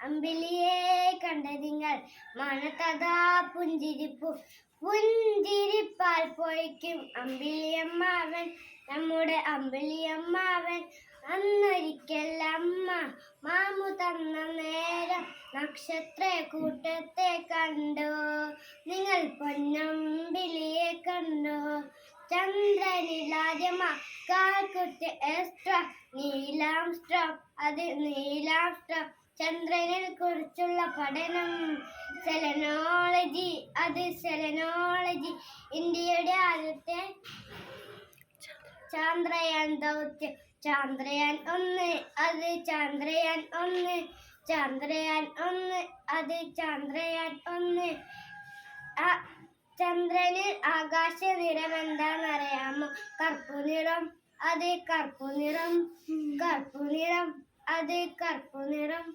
അമ്പിളിയെ കണ്ട നിങ്ങൾ മനത്തതാ പുഞ്ചിരിപ്പാൽ പൊഴിക്കും അമ്പിളിയമ്മാവൻ, നമ്മുടെ അമ്പിളിയമ്മാവൻ. അന്നൊരിക്കൽ അമ്മ മാമു തന്ന നേരം നക്ഷത്ര കൂട്ടത്തെ കണ്ടോ നിങ്ങൾ, പൊന്നമ്പിളിയെ കണ്ടോ? ചന്ദ്രനിലാദ്യമാ കാൽക്കുത്തി എക്സ്ട്രാ നീലാംസ്ട്രോം, അത് നീലാംസ്ട്രോം. ചന്ദ്രനെ കുറിച്ചുള്ള പഠനം സെലനോളജി, അത് സെലനോളജി. ഇന്ത്യയുടെ ആദ്യത്തെ ചന്ദ്രയാൻ ദൗത്യം ചന്ദ്രയാൻ 1, അത് ചന്ദ്രയാൻ 1, ചന്ദ്രയാൻ 1, അത് ചന്ദ്രയാൻ 1. ചന്ദ്രനിൽ ആകാശ നിറം എന്താണെന്നറിയാമോ? കറുപ്പുനിറം, അത് കറുപ്പുനിറം. കറുപ്പുനിറം, അത് കറുപ്പുനിറം.